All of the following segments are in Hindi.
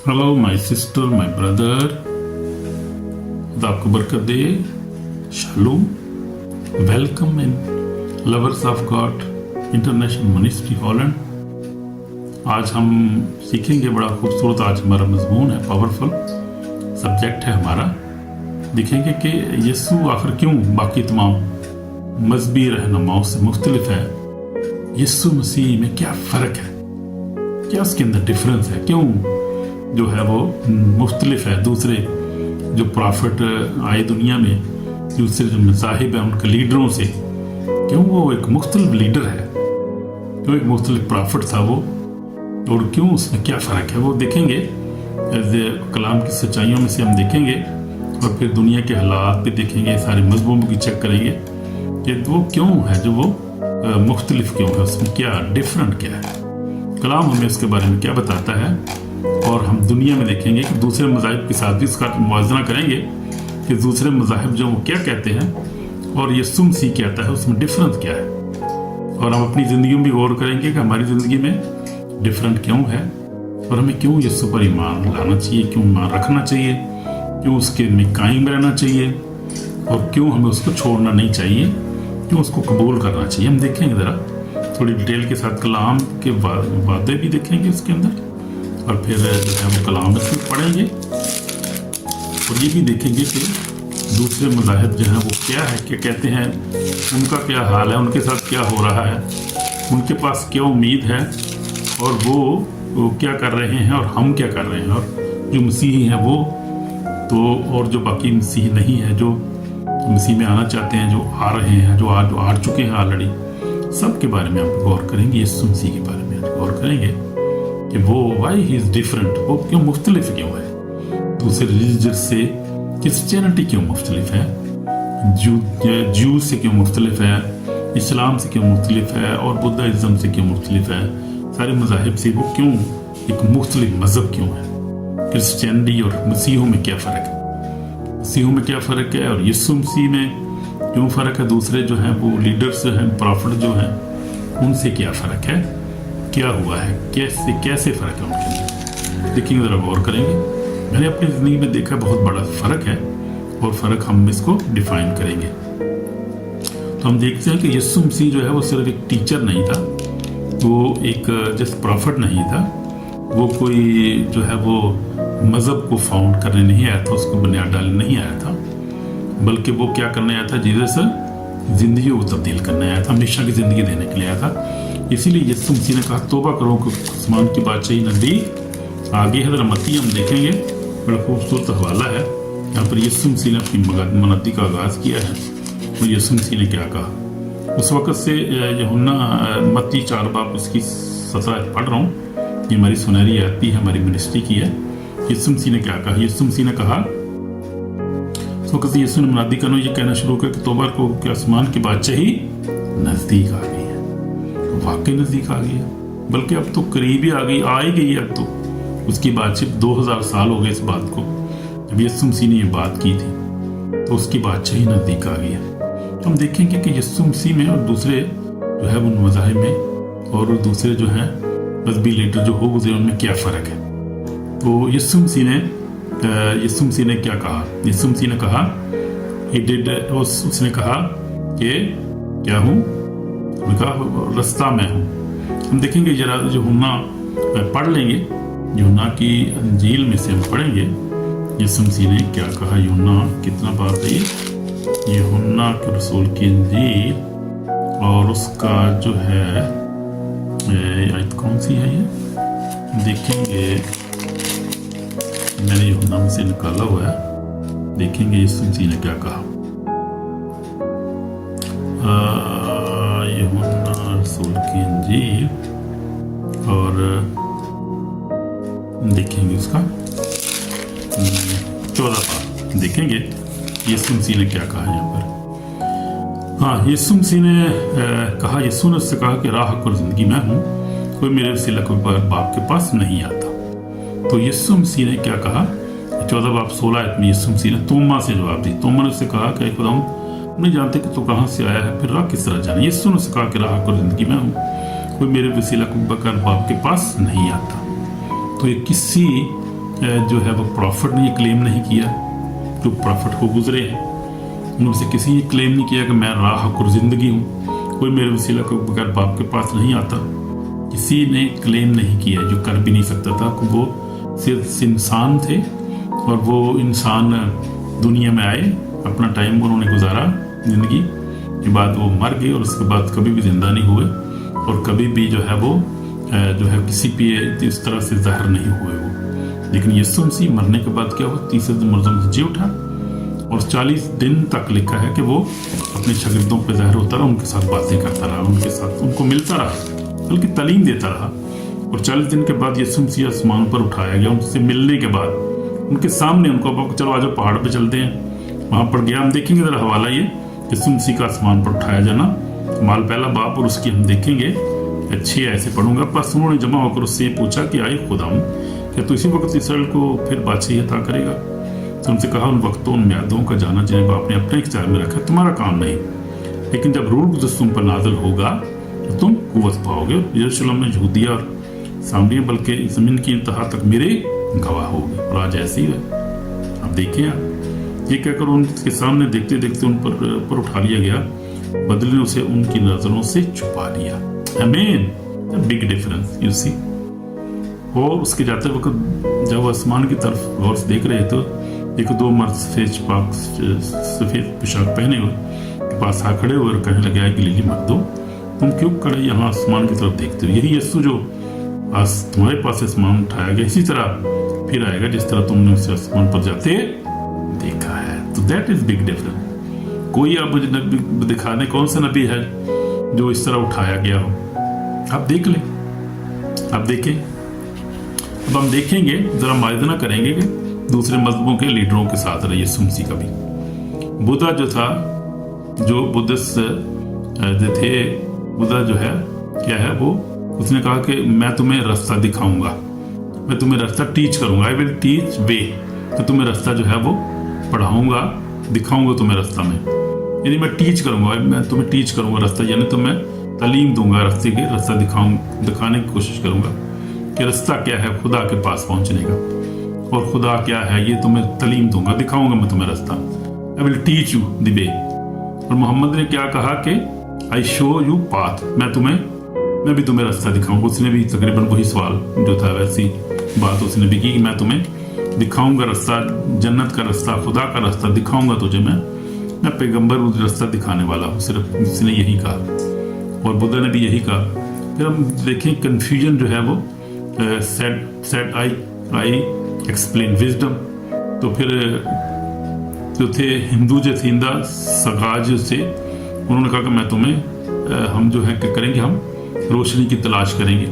Hello my sister, my brother, खुदा आपको बरकत दे। Shalom, welcome in lovers of God international ministry Holland. आज हम सीखेंगे, बड़ा खूबसूरत आज हमारा मजमून है, पावरफुल सब्जेक्ट है हमारा। देखेंगे कि यीशु आखिर क्यों बाकी तमाम मजहबी रहनुमाओं से मुख्तलिफ है। यीशु मसीह में क्या फ़र्क है, क्या उसके अंदर डिफरेंस है, क्यों जो है वो मुख्तलिफ है दूसरे जो प्रॉफिट आए दुनिया में, दूसरे जो मज़ाहिब हैं उनके लीडरों से। क्यों वो एक मुख्तलिफ लीडर है, क्यों एक मुख्तलिफ प्रॉफिट था वो, और क्यों उसमें क्या फ़र्क है वो देखेंगे। कलाम की सच्चाइयों में से हम देखेंगे और फिर दुनिया के हालात भी देखेंगे, सारे मजहबों की चेक करेंगे कि वो क्यों है, जो वो मुख्तलिफ क्यों है, उसमें क्या डिफरेंट क्या है, कलाम हमें उसके बारे में क्या बताता है। और हम दुनिया में देखेंगे कि दूसरे मज़ाहिब के साथ भी इसका मुवाज़ना करेंगे कि दूसरे मज़ाहिब जो वो क्या कहते हैं और यीशु मसीह कहता है, उसमें डिफरेंस क्या है। और हम अपनी ज़िंदगी में भी गौर करेंगे कि हमारी ज़िंदगी में डिफरेंट क्यों है और हमें क्यों यीशु पर ईमान लाना चाहिए, क्यों ईमान रखना चाहिए, क्यों उसके में कायम रहना चाहिए और क्यों हमें उसको छोड़ना नहीं चाहिए, क्यों उसको कबूल करना चाहिए। हम देखेंगे ज़रा थोड़ी डिटेल के साथ, कलाम के वादे भी देखेंगे उसके अंदर, और फिर जो है वो कलाम में पढ़ेंगे और ये भी देखेंगे कि दूसरे मज़ाहिब जो हैं वो क्या है, क्या कहते हैं, उनका क्या हाल है, उनके साथ क्या हो रहा है, उनके पास क्या उम्मीद है और वो क्या कर रहे हैं और हम क्या कर रहे हैं। और जो मसीही हैं वो तो, और जो बाकी मसीही नहीं है, जो मसीह में आना चाहते हैं, जो आ रहे हैं, जो आ चुके हैं ऑलरेडी, सब के बारे में हम गौर करेंगे। यीशु मसीह के बारे में गौर करेंगे कि वो वाई ही इज़ डिफरेंट, वो क्यों मुख्तलिफ क्यों है दूसरे रिलीजन से, क्रिश्चियनिटी क्यों मुख्तलिफ है, जू से क्यों मुख्तलिफ है, इस्लाम से क्यों मुख्तलिफ है और बुद्धाइज़म से क्यों मुख्तलिफ है, सारे मज़ाहिब से वो क्यों एक मुख्तलिफ मज़हब क्यों है। क्रिश्चियनिटी और मसीहों में क्या फ़र्क है, मसीहों में क्या फ़र्क है और यीशु मसीह में क्यों फ़र्क है, दूसरे जो हैं वो लीडर्स हैं, प्रॉफिट जो हैं, उनसे क्या फ़र्क है, क्या हुआ है, कैसे फ़र्क है उनके अंदर। देखिए ज़रा गौर करेंगे। मैंने अपनी ज़िंदगी में देखा बहुत बड़ा फ़र्क है और फ़र्क हम इसको डिफ़ाइन करेंगे। तो हम देखते हैं कि यीशु मसीह जो है वो सिर्फ एक टीचर नहीं था, वो एक जस्ट प्रॉफिट नहीं था, वो कोई जो है वो मज़हब को फाउंड करने नहीं आया था, उसको बुनियाद डालने नहीं आया था, बल्कि वो क्या करने आया था, जीसस ज़िंदगी को तब्दील करने आया था, हमेशा की ज़िंदगी देने के लिए आया था। इसीलिए यीशु मसीह ने कहा, तौबा करो कि आसमान की बादशाही नज़दीक आगे है। मत्ती हम देखेंगे, बड़ा खूबसूरत हवाला है यहाँ पर। यीशु मसीह ने अपनी मनदी का आगाज़ किया है और यीशु मसीह ने क्या कहा उस वक़्त से। यूहन्ना मत्ती 4 बाब उसकी 17 पढ़ रहा हूँ, ये हमारी सुनहरी आती है, हमारी मिनिस्ट्री की है। यीशु मसीह ने क्या कहा, यीशु मसीह ने कहा, उस वक़्त यीशु ने मुनादी करना ये कहना शुरू किया कि तौबा को कि आसमान की बादशाही नज़दीक आ गई है। तो वाकई नज़दीक आ गई है, बल्कि अब तो करीब ही आ गई, आ ही गई है अब तो। उसकी बादशाही 2000 साल हो गए इस बात को, जब यीशु मसीह ने ये बात की थी, तो उसकी बादशाही नज़दीक आ गई है। तो हम देखेंगे कि यीशु मसीह में और दूसरे जो है उन मज़ाहिब में और दूसरे जो है मजहबी लीडर जो हो गुजरे उनमें क्या फ़र्क है। तो यीशु मसीह ने क्या कहा, यीशु मसीह ने कहा उसने कहा कि क्या हूँ, उसने कहा रास्ता मैं हूँ। हम देखेंगे जरा जो यूहन्ना पढ़ लेंगे, यूहन्ना की अंजील में से हम पढ़ेंगे यीशु मसीह ने क्या कहा। यूहन्ना कितना बात है ये, यूहन्ना के रसूल की अंजील और उसका जो है आयत कौन सी है ये देखेंगे, मैंने यूहन्ना में से निकाला हुआ है, देखेंगे यीशु मसीह ने क्या कहा। यूहन्ना रसूल की इंजील और देखेंगे उसका 14 बार देखेंगे यीशु मसीह ने क्या कहा यहाँ पर। हाँ, यीशु मसीह ने कहा, यीशु ने उससे कहा कि राह और जिंदगी मैं हूँ, कोई मेरे वसीला कोई बाप के पास नहीं आता। तो यीशु मसीह ने क्या कहा, 14 बाब 16 में यीशु मसीह ने तोमा से जवाब दी। तोमा ने उससे कहा कि खुदा नहीं जानते कि तू कहाँ से आया है, फिर राह किस तरह जाने। यीशु ने उससे कहा कि राह और जिंदगी मैं हूँ, कोई मेरे वसीला को बकर बाप के पास नहीं आता। तो ये किसी जो है वो प्रॉफिट ने ये क्लेम नहीं किया, जो प्रॉफिट हो गुजरे हैं उनमें से किसी ने क्लेम नहीं किया कि मैं राह और जिंदगी हूँ, कोई मेरे वसीला के बगैर बाप के पास नहीं आता। किसी ने क्लेम नहीं किया, जो कर भी नहीं सकता था कि वो सिर्फ इंसान थे और वो इंसान दुनिया में आए, अपना टाइम उन्होंने गुजारा जिंदगी के बाद वो मर गए और उसके बाद कभी भी जिंदा नहीं हुए और कभी भी जो है वो जो है किसी पे इस तरह से ज़ाहिर नहीं हुए वो। लेकिन यीशु मसीह मरने के बाद क्या हुआ, तीसरे दिन मुर्दों से जी उठा और 40 दिन तक लिखा है कि वो अपने शागिर्दों पे ज़ाहिर होता रहा, उनके साथ बातें करता रहा, उनके साथ उनको मिलता रहा, बल्कि तालीम देता रहा। और 40 दिन के बाद यीशु मसीह आसमान पर उठाया गया। उनसे मिलने के बाद उनके सामने उनको चलो आज पहाड़ पे चलते हैं, वहाँ पर गया। हम देखेंगे ज़रा हवाला ये यीशु मसीह का आसमान पर उठाया जाना, माल पहला बाप, और उसकी हम देखेंगे अच्छे ऐसे पढ़ूंगा। बस उन्होंने जमा होकर उससे पूछा कि आए खुदाम, क्या तू इसी वक्त इसराइल को फिर बादशाही अता करेगा? तो उनसे कहा, उन वक्तों उन म्यादों का जाना जिन्हें बाप ने अपने इख्तियार में रखा, तुम्हारा काम नहीं, लेकिन जब रूह कुद्दूस तुम पर नाज़िल होगा तो तुम कुव्वत पाओगे, यरूशलेम में यहूदिया और सामरिया बल्कि ज़मीन की इंतहा तक मेरे गवाह होगे। और आज ऐसी है। अब देखिए आप, ये कहकर उनके सामने देखते देखते उन पर उठा लिया गया, बदले ने उसे उनकी नजरों से छुपा लिया। आमीन। Big difference you see. और उसके जाते वक्त जब आसमान की तरफ गौर से देख रहे तो एक दो मर्द सफेद पोशाक पहने हुए के पास आ खड़े हुए और कहने लगे, गलीली मर्दों, तुम क्यों खड़े यहाँ आसमान की तरफ देखते हो? यही यीशु जो आज तुम्हारे पास आसमान उठाया गया, इसी तरह फिर आएगा जिस तरह तुमने उसे आसमान पर जाते देखा है। तो दैट इज बिग डिफरेंस। कोई आप मुझे नबी दिखाने, कौन सा नबी है जो इस तरह उठाया गया हो? आप देख लें, आप देखें। अब हम देखेंगे, जरा मुआयना करेंगे कि दूसरे मजहबों के लीडरों के साथ रहे यीशु मसीह का भी। बुद्धा जो था, जो बुद्धिस्ट थे, बुद्धा जो है क्या है वो, उसने कहा कि मैं तुम्हें रास्ता दिखाऊंगा, मैं तुम्हें रास्ता टीच करूंगा, आई विल टीच वे। तो तुम्हें रास्ता जो है वो पढ़ाऊंगा, दिखाऊंगा तुम्हें रास्ता में, यानी मैं टीच करूंगा, मैं तुम्हें टीच करूंगा रास्ता, यानी तुम्हें तालीम दूंगा रास्ते की, रास्ता दिखाने की कोशिश करूंगा कि रास्ता क्या है खुदा के पास पहुंचने का, और खुदा क्या है ये तुम्हें तालीम दूंगा, दिखाऊंगा मैं तुम्हें रास्ता। I will teach you the way. और मोहम्मद ने क्या कहा कि आई शो यू पाथ, मैं भी तुम्हें रास्ता दिखाऊंगा। उसने भी तकरीबन वही सवाल जो था वैसी बात उसने भी की कि मैं तुम्हें दिखाऊंगा रास्ता, जन्नत का रास्ता, खुदा का रास्ता दिखाऊंगा तुझे। मैं पैगंबर रास्ता दिखाने वाला हूँ, सिर्फ उसने यही कहा और बुद्धा ने भी यही कहा। फिर हम देखें कन्फ्यूजन जो है वो सेड आई एक्सप्लेन विजडम। तो फिर जो थे हिंदू जो थे इंदा सगाज से, उन्होंने कहा कि मैं तुम्हें हम जो है क्या करेंगे, हम रोशनी की तलाश करेंगे।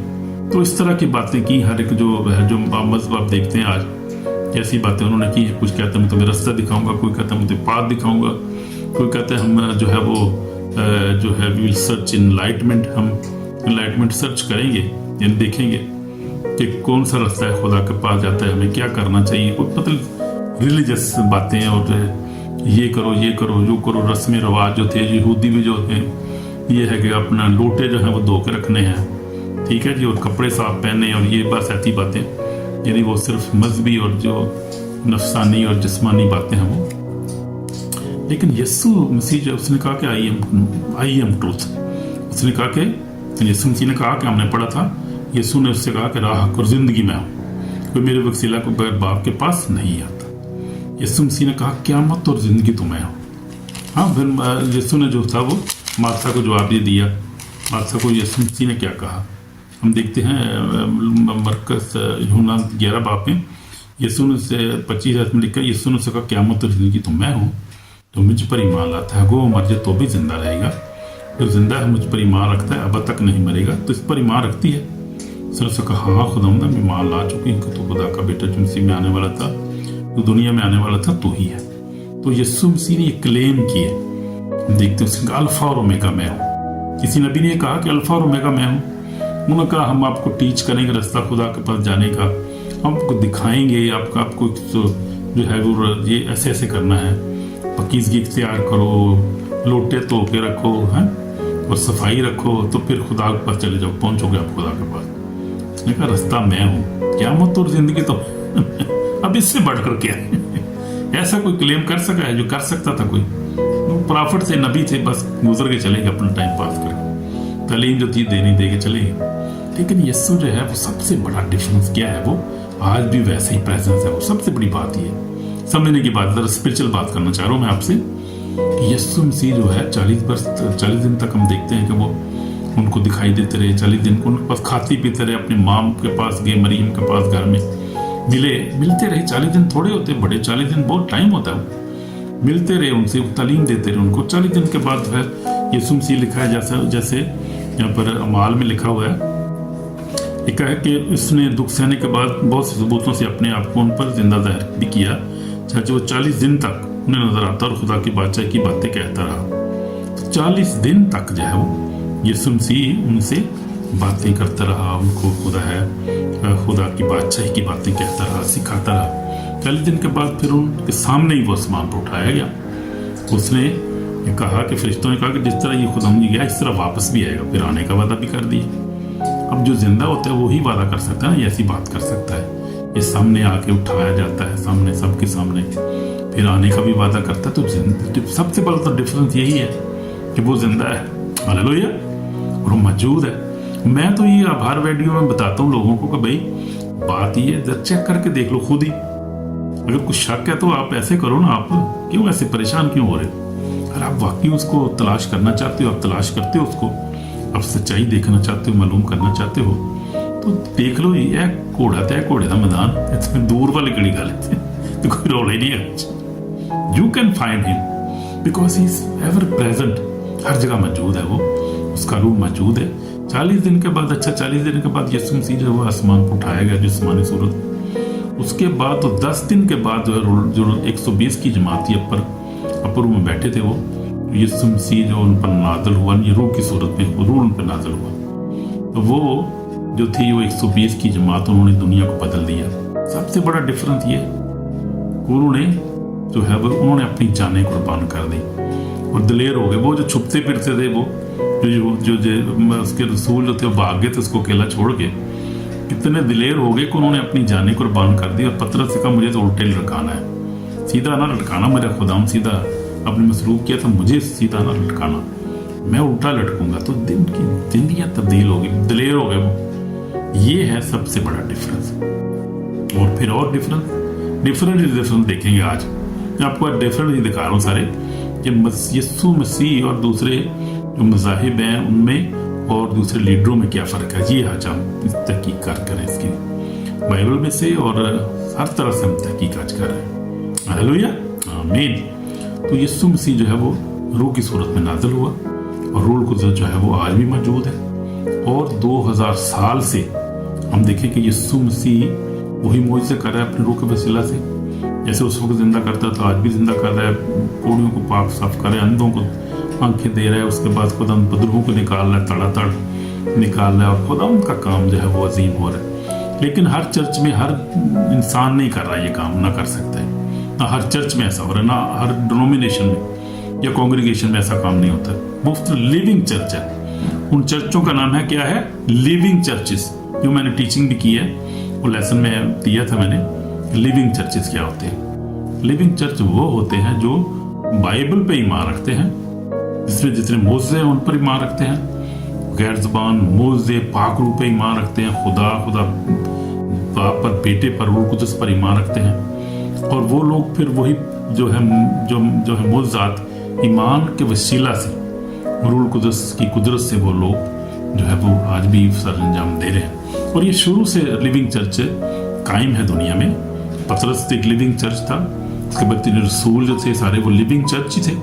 तो इस तरह की बातें की हर एक जो मजहब आप देखते हैं आज, ऐसी बातें उन्होंने की। कुछ कहते हैं मैं तुम्हें रास्ता दिखाऊंगा, कोई कहता है मैं तुम्हें पाथ दिखाऊंगा, कोई कहते हैं हम जो है वो जो है वी विल सर्च इनलाइटमेंट, हम इनलाइटमेंट सर्च करेंगे, यानी देखेंगे कि कौन सा रास्ता है खुदा के पास जाता है, हमें क्या करना चाहिए। मतलब रिलीजियस बातें और ये करो जो करो, रस्म रवाज जो थे यहूदी भी जो थे, ये है कि अपना लोटे जो है वो धो के रखने हैं, ठीक है जी, और कपड़े साफ पहने, और ये बस ऐसी बातें, यानी वो सिर्फ मजहबी और जो नफसानी और जिस्मानी बातें हैं वो। लेकिन यीशु मसीह जो उसने कहा कि आई एम ट्रूथ, उसने कहा कि यीशु मसीह ने कहा कि हमने पढ़ा था, यीशु ने उससे कहा कि राह और जिंदगी में हूँ, कोई मेरे वसीला को बगैर बाप के पास नहीं आता। यीशु मसीह ने कहा क़यामत और जिंदगी तुम्हें हो। हाँ, फिर यीशु ने जो था वो मार्था को जवाब दे दिया। मार्था को यीशु मसीह ने क्या कहा हम देखते हैं मरकस यूहन्ना 11 बाब में, यीशु ने से 25 में लिखा, यीशु ने कहा क़यामत और जिंदगी तो मैं हूँ, तो मुझ पर ईमान लाता है वो मर जाए तो भी जिंदा रहेगा, जो जिंदा है मुझ पर ईमान रखता है अब तक नहीं मरेगा। तो इस पर ईमान रखती है। उसने कहा हाँ खुदावंद मैं ईमान ला चुकी हूँ कि तू खुदा का बेटा जो मसीह में आने वाला था, जो दुनिया में आने वाला था, तू ही है। तो यीशु मसीह ने क्लेम किए, देखते उसने कहा अल्फा और ओमेगा मैं हूँ। किसी नबी ने कहा कि अल्फा और ओमेगा मैं हूँ। उन्होंने कहा हम आपको टीच करेंगे रास्ता खुदा के पास जाने का, हम आपको दिखाएंगे, आपको जो है वो ये ऐसे ऐसे करना है, पकीज़गी इख्तियार करो, लोटे धो के रखो हैं और सफाई रखो, तो फिर खुदा के पास चले जाओ, पहुंचोगे आप खुदा के पास। उसने कहा रास्ता मैं हूँ, क़यामत और जिंदगी तो अब इससे बढ़कर क्या है? ऐसा कोई क्लेम कर सका है जो कर सकता था कोई? प्रॉफिट थे, नबी थे, बस गुजर के चले गए अपना टाइम पास करके, तालीम जो थी देनी दे के चले गए। लेकिन यीशु जो है वो सबसे बड़ा डिफरेंस क्या है, वो आज भी वैसे ही प्रेजेंस है। वो सबसे बड़ी बात ये समझने की बात, जरा स्पिरिचुअल बात करना चाह रहा हूँ मैं आपसे। यीशु मसीह जो है 40 दिन तक हम देखते हैं कि वो उनको दिखाई देते रहे। 40 दिन को उनके पास खाते पीते रहे, अपने माम के पास गए, मरियम के पास घर में मिलते रहे। 40 दिन थोड़े होते, बड़े 40 दिन बहुत टाइम होता है। मिलते रहे उनसे, तालीम देते रहे उनको। 40 दिन के बाद फिर यीशु मसीह लिखा है, जैसे यहाँ पर अमाल में लिखा हुआ है, लिखा है कि उसने दुख सहने के बाद बहुत से सबूतों से अपने आप को उन पर जिंदा जाहिर भी किया, चाहे वो 40 दिन तक उन्हें नजर आता और खुदा की बादशाही की बातें कहता रहा। तो 40 दिन तक जो है वो यीशु मसीह उनसे बातें करता रहा, उनको खुदा की बादशाही की बातें कहता रहा, सिखाता रहा। 40 दिन के बाद फिर उनके सामने ही वो आसमान पर उठाया गया। उसने कहा कि फरिश्तों ने कहा कि जिस तरह ये खुदा में गया इस तरह वापस भी आएगा, फिर आने का वादा भी कर दिया। अब जो जिंदा होता है वो ही वादा कर सकता है, ऐसी बात कर सकता है। ये सामने आके उठाया जाता है, सामने सबके सामने, फिर आने का भी वादा करता है। तो सबसे बड़ा तो डिफरेंस यही है कि वो जिंदा है, हालेलुया, और वो मौजूद है। मैं तो ये हर वीडियो में बताता हूँ लोगों को कि भाई बात ये जब चेक करके देख लो खुद ही। अगर कुछ शक है तो आप ऐसे करो ना, आप क्यों ऐसे परेशान क्यों हो रहे हो? अगर आप वाकई उसको तलाश करना चाहते हो, आप तलाश करते हो उसको, आप सच्चाई देखना चाहते हो, मालूम करना चाहते हो, तो देख लो। ये घोड़ा तय घोड़े का मैदान, इसमें दूर वाली गली गल तो कोई रौला ही नहीं है। You can find him because he is ever present, हर जगह मौजूद है वो, उसका रूह मौजूद है। 40 दिन के बाद 40 दिन के बाद यीशु मसीह जो है आसमान पर उठाया गया जिस्मानी सूरत। उसके बाद तो 10 दिन के बाद जो 120 की जमात थी अपर रूम में बैठे थे, वो यीशु मसीह जो उन पर नाज़िल हुआ, ये रूह की सूरत में रूह उन पर नाज़िल हुआ। तो वो जो थी वो 120 की जमात, उन्होंने दुनिया को बदल दिया। सबसे बड़ा डिफरेंस ये, उन्होंने जो है वो उन्होंने अपनी जानें कुर्बान कर दी और दिलेर हो गए। वो जो छुपते फिरते थे, वो जो उसके रसूल जो थे वो भाग गए थे उसको अकेला छोड़ के, कितने दिलेर हो गए कि उन्होंने अपनी जानें कुर्बान कर दी। और पतरस से कहा मुझे तो उल्टे लटकाना है, सीधा ना लटकाना, मेरा खुदाम सीधा आपने मसरूफ किया था, मुझे सीधा ना लटकाना, मैं उल्टा लटकूंगा। तो उनकी जिंदगियां तब्दील हो गई, दिलेर हो गए। ये है सबसे बड़ा डिफरेंस। और फिर और डिफरेंस देखेंगे आज। मैं आपको डिफरेंस दिखा रहा हूँ सारे, कि यीशु मसीह और दूसरे जो मज़ाहिब हैं उनमें और दूसरे लीडरों में क्या फ़र्क है। ये आज हम तहकीक़ात करें इसकी बाइबल में से, और हर तरह से हम तहकीक़ात कर रहे हैं। हालेलुया, आमीन। तो यीशु मसीह जो है वो रूह की सूरत में नाज़िल हुआ, और रूह को जो है वो आज भी मौजूद है। और 2000 साल से हम देखें कि यीशु मसीह वही मौजज़े कर रहा है अपने रूह के वसीला से। जैसे उस वक्त जिंदा करता था, आज भी जिंदा कर रहा है। कोड़ियों को पाक साफ कर रहा है, अंधों को आंखें दे रहा है, उसके बाद खुदा बदरूहों को निकाल रहा है, तड़ातड़ निकाल रहा है, और खुदा उनका काम जो है वो अजीम हो रहा है। लेकिन हर चर्च में हर इंसान नहीं कर रहा है ये काम, ना कर सकता है। ना हर चर्च में ऐसा हो रहा है, ना हर डिनोमिनेशन में या कांग्रीगेशन में ऐसा काम नहीं होता। मुफ्त लिविंग चर्च है। उन चर्चों का नाम है क्या है? लिविंग चर्चेस, जो मैंने टीचिंग भी की है और लेसन में दिया था मैंने। लिविंग चर्चेस क्या होते हैं? लिविंग चर्च वो होते हैं जो बाइबल पे ईमान रखते हैं, जिसमें जितने मोज़े हैं उन पर ईमान रखते हैं, गैर ज़ुबान मोज़े पाक रूह पे ईमान रखते हैं, खुदा बाप पर, बेटे पर, रूह कुदस पर ईमान रखते हैं। और वो लोग फिर वही जो है मोज़ात ईमान के वसीला से, रूह कुदस की कुदरत से वो लोग जो है वो आज भी सर अंजाम दे रहे हैं। और ये शुरू से लिविंग चर्च कायम है दुनिया में। पतरस एक लिविंग चर्च था, उसके बाद तीन रसूल जो थे सारे वो लिविंग चर्च ही थे,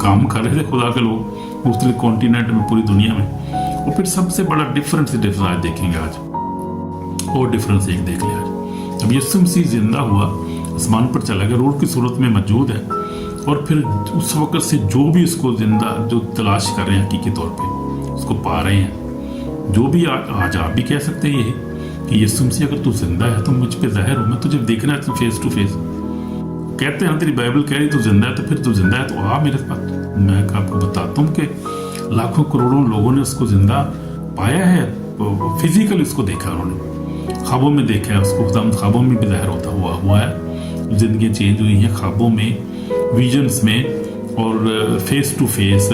काम कर रहे थे खुदा के लोग मुख्तलिफ कॉन्टिनेंट में, पूरी दुनिया में। और फिर सबसे बड़ा डिफरेंस आज देखेंगे आज, और डिफरेंस एक देख लिया आज। जब यीशु मसीह जिंदा हुआ, आसमान पर चला गया, रूह की सूरत में मौजूद है, और फिर उस वक्त से जो भी उसको जिंदा जो तलाश कर रहे हैं हकीकी तौर पे उसको पा रहे हैं। जो भी आज आप भी कह सकते हैं ये कि यीशु मसीह अगर तू जिंदा है तो मुझ पे जाहिर हो, मैं तुझे देखना है, तो फेस टू फेस। कहते हैं तेरी बाइबल कह रही तू जिंदा है, तो फिर तू जिंदा है तो आ मेरे पास। मैं आपको बताता हूँ कि लाखों करोड़ों लोगों ने उसको जिंदा पाया है, फिजिकली उसको देखा उन्होंने। ख्वाबों में देखा है उसको, खुदावंद ख्वाबों में भी ज़ाहिर होता हुआ है। ज़िंदगी चेंज हुई हैं ख्वाबों में, विजन्स में और फेस टू फेस।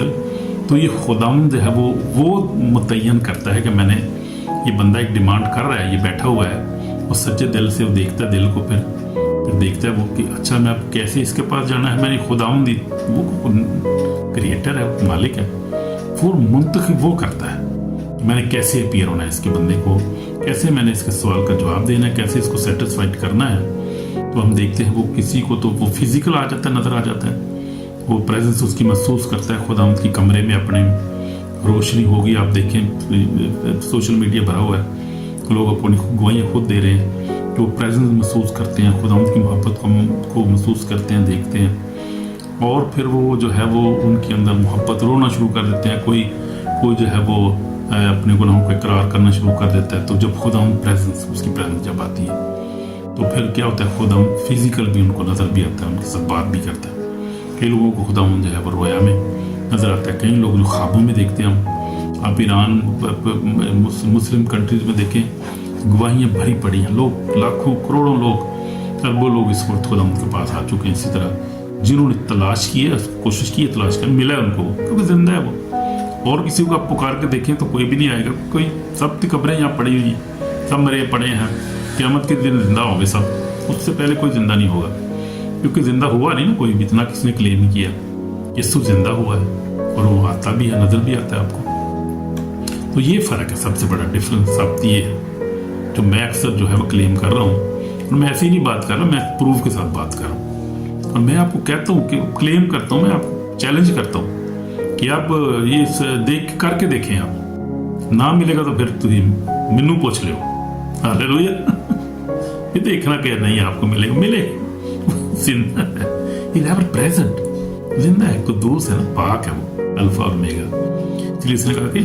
तो ये खुदावंद जो है वो मुतय्यन करता है कि मैंने, ये बंदा एक डिमांड कर रहा है, ये बैठा हुआ है, वो सच्चे दिल से वो देखता है दिल को, फिर देखता है वो कि अच्छा मैं अब कैसे इसके पास जाना है। मैंने खुदावंद, वो क्रिएटर है, मालिक है, वो मुंतखब वो करता है कि मैंने कैसे अपीयर होना है इसके बंदे को, कैसे मैंने इसके सवाल का जवाब देना है, कैसे इसको सेटिस्फाइड करना है। तो हम देखते हैं वो किसी को तो वो फिजिकल आ जाता है, नजर आ जाता है, वो प्रेजेंस उसकी महसूस करता है खुदावंद की कमरे में अपने, रोशनी होगी। आप देखें सोशल मीडिया भरा हुआ है, लोग अपनी गवाहियाँ खुद दे रहे हैं, जो प्रेजेंस महसूस करते हैं, खुदावंद की मोहब्बत को महसूस करते हैं, देखते हैं, और फिर वो जो है वो उनके अंदर मोहब्बत, रोना शुरू कर देते हैं। कोई जो है वो अपने गुनाहों को इकरार करना शुरू कर देता है। तो जब खुदावंद प्रेजेंस, उसकी प्रेजेंस जब आती है तो फिर क्या होता है, खुदावंद फिजिकल भी उनको नजर भी आता है, उनके साथ बात भी करता है। कई लोगों को खुदावंद जो है वो रोया में नजर आता है, कई लोग जो ख्वाबों में देखते हैं हम। आप ईरान, मुस्लिम कंट्रीज में देखें, गवाहियाँ भरी पड़ी हैं, लोग लाखों करोड़ों लोग, अरबों लोग इस वक्त खुदावंद के पास आ चुके हैं। इसी तरह जिन्होंने तलाश की है, कोशिश की है तलाश करने, मिला है उनको, क्योंकि जिंदा है वो। और किसी को आप पुकार के देखें तो कोई भी नहीं आएगा, कोई, सब की कब्रें यहाँ पड़ी हुई, सब मरे पड़े हैं, क़यामत के दिन जिंदा होंगे सब, उससे पहले कोई जिंदा नहीं होगा, क्योंकि जिंदा हुआ नहीं ना कोई भी, इतना किसी ने क्लेम किया। यीशु जिंदा हुआ है और वो आता भी है, नजर भी आता है आपको। तो ये फ़र्क है, सबसे बड़ा डिफरेंस अब ये है, जो मैं अक्सर जो है वो क्लेम कर रहा हूँ। और मैं ऐसे ही नहीं बात कर रहा, मैं प्रूफ के साथ बात कर रहा हूँ। और मैं आपको कहता हूँ कि क्लेम करता हूँ, मैं आपको चैलेंज करता हूँ कि आप ये देख करके देखें। आप ना मिलेगा तो फिर तुम मैनू पूछ लो, हालेलुया। ये देखना क्या नहीं आपको मिलेगा, जिंदा है, इज एवर प्रेजेंट, जिंदा है, कुद्दूस है ना, पाक है वो, अल्फा और ओमेगा। इसलिए इसने कहा कि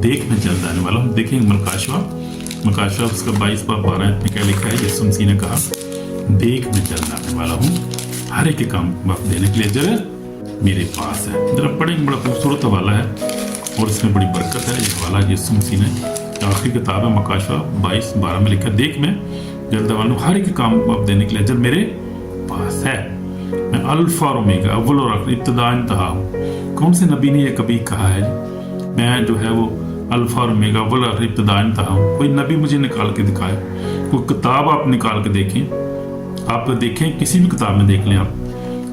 देख मैं जल्द आने वाला हूँ। देखेंगे मकाशवा उसका 22:12 में क्या लिखा है, यीशु मसीह ने कहा देख मैं जल्द आने वाला हूँ, हर एक के काम वक्त देने के लिए जरा मेरे पास है। जरा पढ़ेंगे, बड़ा खूबसूरत हवाला है और इसमें बड़ी बरकत है। ये हवाला यीशु मसीह ने, आखिरी किताब है मकाशवा 22:12 में लिखा, देख मैं जल्द आने वाला हूँ, हर एक काम वक्त देने के लिए जब मेरे पास है। मैं अल्फा और ओमेगा, अव्वल और आखिर, इब्तिदा इंतहा हूँ। कौन से नबी ने ये कभी कहा है मैं जो है वो अल्फा और ओमेगा, अव्वल और आखिर, इब्तिदा इंतहा हूँ? कोई नबी मुझे निकाल के दिखाए, कोई किताब आप निकाल के देखें, आप देखें किसी भी किताब में देख लें आप,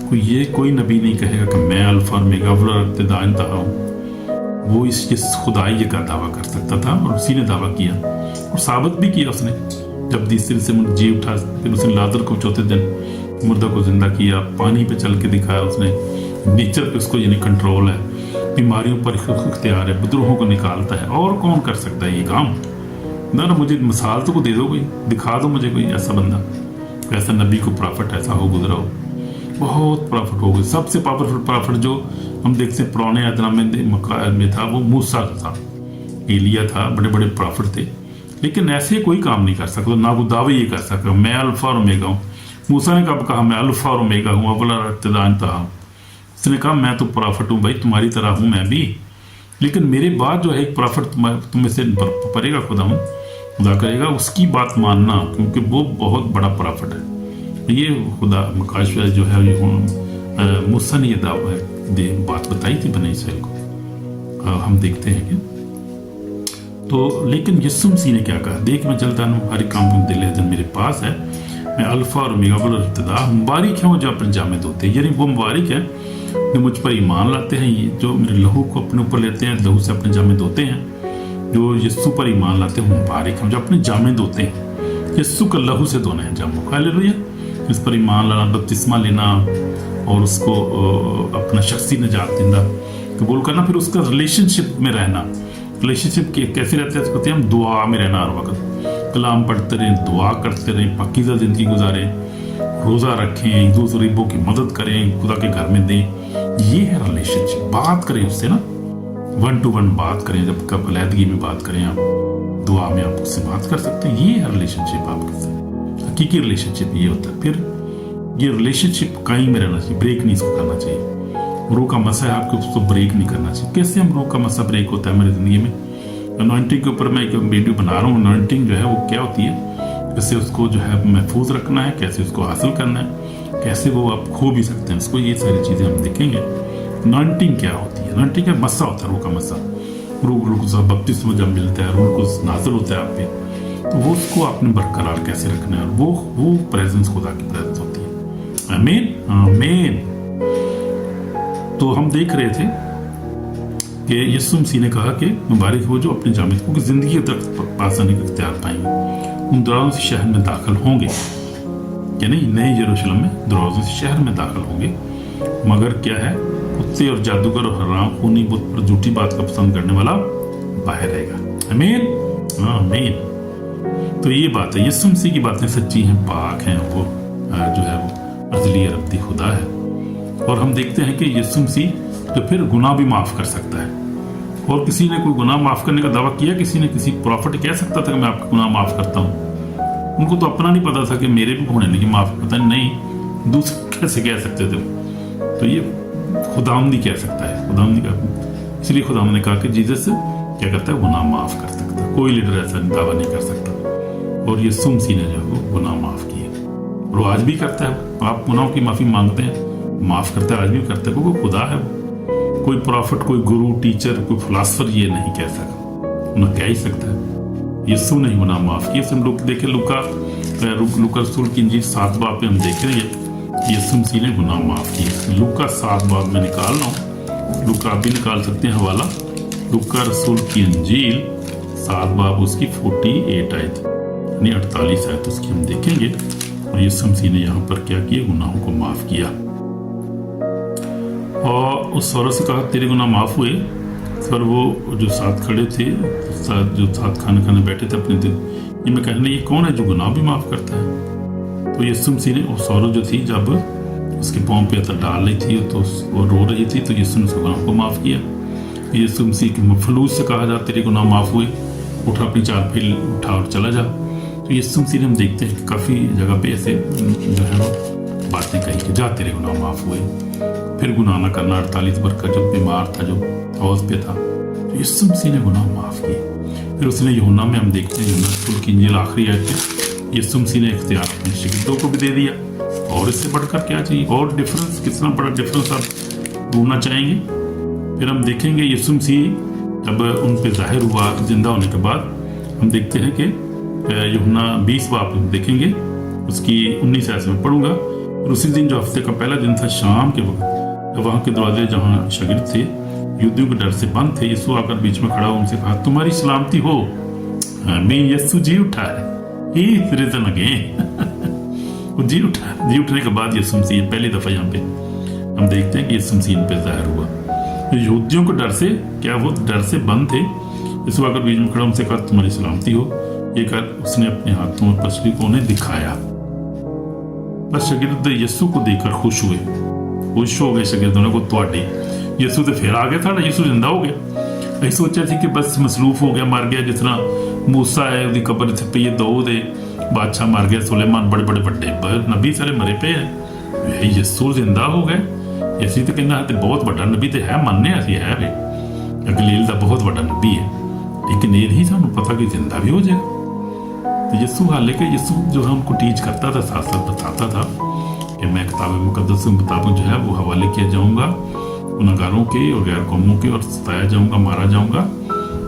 कोई नबी नहीं कहेगा कि मैं अल्फा और ओमेगा, अव्वल और इब्तिदा इंतहा हूँ। वो इस खुदाई का दावा कर सकता था और उसी ने दावा किया और साबित भी किया उसने। जब तीसरे से जी उठा, फिर उसने लाजर को चौथे दिन मुर्दा को जिंदा किया, पानी पे चल के दिखाया उसने, नेचर पे उसको यानी कंट्रोल है, बीमारियों पर इख्तियार है, बुजुर्गों को निकालता है। और कौन कर सकता है ये काम? ना मुझे मिसाल तो को दे दो, कोई दिखा दो मुझे, कोई ऐसा बंदा, ऐसा नबी को प्रॉफिट ऐसा हो गुजरा हो। बहुत प्रॉफिट हो गए। सबसे पावरफुल प्रॉफिट जो हम देखते हैं पुराने अदनाम में था, वो मूसा था, एलिया था, बड़े बड़े प्रॉफिट थे। लेकिन ऐसे कोई काम नहीं कर सकता, ना वो दावे ये कर सकता मैं अल्फा और ओमेगा हूँ। मूसा ने कब कहा मैं अल्फा और ओमेगा हूँ, अव्वल और इब्तिदा इंतहा हूँ? उसने कहा मैं तो प्रॉफिट हूँ भाई, तुम्हारी तरह हूँ मैं भी, लेकिन मेरे बाद जो है एक प्रॉफिट तुम्हें से पड़ेगा, खुदा करेगा, उसकी बात मानना, क्योंकि वो बहुत बड़ा प्रॉफिट है। ये खुदा मकाशवा जो है मूसा ने ये दावा बात बताई थी बनी इसराइल को, हम देखते हैं कि तो। लेकिन यीशु मसीह ने क्या कहा, देख मैं जल्द आना हूं, हर काम में दिल है मेरे पास है, मैं अल्फा और ओमेगा, अव्वल और इब्तिदा। मुबारक है वो जो अपने जामे धोते हैं, यानी वो मुबारक है जो मुझ पर ईमान लाते हैं, ये जो मेरे लहू को अपने ऊपर लेते हैं, लहू से अपने जामे धोते हैं, जो यीशु पर ईमान लाते हैं, मुबारक हम जो अपने जामे धोते हैं। यीशु का लहू से धोना है जामों, हालेलुया। इस पर ईमान लाना, बपतिस्मा लेना और उसको अपना शख्सी निजात देना कबूल करना, फिर उसका रिलेशनशिप में रहना। रिलेशनशिप कैसे रहते हैं हम? दुआ में रहना, हर वक्त कलाम पढ़ते रहें, दुआ करते रहें, पाकीज़ा ज़िंदगी गुजारें, रोज़ा रखें, एक दूसरे की मदद करें, खुदा के घर में दें। ये है रिलेशनशिप। बात करें उससे ना, 1 to 1 बात करें, जब कब अलहदगी में बात करें, आप दुआ में आप उससे बात कर सकते हैं। ये है रिलेशनशिप आपके साथ, हकीकी रिलेशनशिप ये होता है। फिर ये रिलेशनशिप कायम में रहना चाहिए, ब्रेक नहीं इसको करना चाहिए। रूह का मसा है आपको, उसको ब्रेक नहीं करना चाहिए। कैसे हम रूह का मसा ब्रेक होता है मेरी जिंदगी में? अनॉइंटिंग के ऊपर मैं एक वीडियो बना रहा हूँ। अनॉइंटिंग जो है वो क्या होती है, कैसे उसको जो है महफूज रखना है, कैसे उसको हासिल करना है, कैसे वो आप खो भी सकते हैं उसको, ये सारी चीज़ें हम देखेंगे। अनॉइंटिंग क्या होती है? अनॉइंटिंग का मस्सा होता है, रूह का मस्सा। रूह को बपतिस्मा जब मिलता है, रूह को नाज़िल होता है आप पे, तो वो उसको आपने बरकरार कैसे रखना है, वो प्रेजेंस खुदा की प्रेजेंस होती है। आमीन आमीन। तो हम देख रहे थे कि यीशु मसीह ने कहा कि मुबारक हो जो अपने जामिद को जिंदगी तक पास आने का इख्तियार पाएंगे, उन दरवाज़ों से शहर में दाखिल होंगे, यानी नए यरूशलेम में दरवाज़ों से शहर में दाखिल होंगे, मगर क्या है, कुत्ते और जादूगर और हराम खूनी बुत पर झूठी बात का पसंद करने वाला बाहर रहेगा। आमीन आमीन। तो ये बात है, यीशु मसीह की बातें सच्ची हैं, पाक हैं, वो जो है वो अज़ली अब्दी खुदा है। और हम देखते हैं कि यीशु मसीह तो फिर गुनाह भी माफ़ कर सकता है। और किसी ने कोई गुनाह माफ़ करने का दावा किया? किसी ने किसी प्रॉफिट कह सकता था कि मैं आपका गुनाह माफ़ करता हूँ? उनको तो अपना नहीं पता था कि मेरे भी होने लगी माफ़ करता नहीं, दूसरे कैसे कह सकते थे? तो ये खुदावंदी कह सकता है, खुदावंदी का। इसलिए खुदावंद ने कहा कि जीसस क्या करता है, गुनाह माफ़ कर सकता है। कोई लीडर ऐसा दावा नहीं कर सकता। और यीशु मसीह ने जो है गुनाह माफ़ किए, और वो आज भी करता है। आप गुनाहों की माफ़ी मांगते हैं, माफ़ करता है, आज भी करता है, क्योंकि खुदा है। कोई प्रॉफिट, कोई गुरु, टीचर, कोई फिलासफर ये नहीं कह सकता, उन्हें कह ही सकता है। यीशु ने गुनाह माफ़ किए। हम लोग देखें लूका रसूल की इंजील 7 बाब पे हम देखेंगे यीशु मसीह ने गुनाह माफ़ किए। लूका 7 बाब में निकाल रहा हूँ, लूका आप भी निकाल सकते हैं हवाला। लूका रसूल की इंजील 7 बाब उसकी 48 आयत, यानी 48 आयत उसकी हम देखेंगे। और यीशु मसीह ने यहाँ पर क्या किया, गुनाहों को माफ़ किया। और उस औरत से कहा तेरे गुनाह माफ़ हुए। पर वो जो साथ खड़े थे, जो साथ खाने खाने बैठे थे अपने दिन, ये मैं कहने ये कौन है जो गुनाह भी माफ़ करता है? तो यीशु मसीह ने उस औरत जो थी, जब उसके पाँव पे अतर डाल रही थी तो वो रो रही थी, तो यीशु ने उसके गुनाह को माफ़ किया। यीशु मसीह के मफलूस से कहा जा तेरे गुनाह माफ़ हुए, उठा अपनी चारपाई उठा और चला जा। तो यीशु मसीह ने हम देखते हैं कि काफ़ी जगह पे ऐसे जो है वो बातें कही कि जा तेरे गुनाह माफ़ हुए। फिर गुनाह न करना 48 वर्ष जब बीमार था, जो हौज पे था, तो यीशु मसीह ने गुनाह माफ़ किए। फिर उसने यूहन्ना में हम देखते हैं, यूहन्ना रसूल की इंजील आखिरी आयत में यीशु मसीह ने इख्तियार अपने शिगिर्दों को भी दे दिया। और इससे बढ़कर क्या चाहिए? और डिफरेंस, कितना बड़ा डिफरेंस आप ढूंढना चाहेंगे? फिर हम देखेंगे यीशु मसीह जब उन पे जाहिर हुआ जिंदा होने के बाद, हम देखते हैं कि यूहन्ना 20 बाब हम देखेंगे, उसकी 19 आयत में पढ़ूंगा। और उसी दिन जो हफ्ते का पहला दिन था, शाम के वक्त, वहाँ के दरवाजे जहाँ शागिर्द थे यहूदियों के डर से बंद थे, यीशु आकर बीच में खड़ा उनसे कहा तुम्हारी सलामती हो। मैं यीशु जी उठा है, ही रिजन अगेन। वो जी उठा। जी उठने के बाद यीशु मसीह पहली दफा यहाँ पे हम देखते हैं कि यीशु मसीह पे जाहिर हुआ। यहूदियों के डर से, क्या वो डर से बंद थे, यीशु आकर बीच में खड़ा उनसे कहा तुम्हारी सलामती हो। ये कर उसने अपने हाथों और पसली को उन्हें दिखाया। बस शागिर्द यीशु को देखकर खुश हुए, खुश हो गए शागिर्दों ने को तुहाडी यीशु तो फिर आ गया था, यीशु जिंदा हो गया। ਅਸੀਂ सोचा थी कि बस मसरूफ हो गया, मर गया, जिस तरह मूसा है उसकी कब्र इतने पई है, दाऊद है बादशाह मर गया, सुलेमान बड़े बड़े ਵੱਡੇ नबी सारे मरे पे है, यीशु जिंदा हो गए। ਅਸੀਂ तो कहना है बहुत बड़ा नबी तो है, मानने ਅਸੀਂ है वे गलील का बहुत बड़ा नबी है, लेकिन ये नहीं सानू पता कि जिंदा भी हो जाएगा। तो यीशु हाले के यीशु जो है उनको टीच करता था, साथ साथ बताता था कि मैं किताब मुकद्दस के मुताबिक जो है वो हवाले किया जाऊँगा गुनहगारों के और गैर कौमों के, और सताया जाऊँगा, मारा जाऊँगा,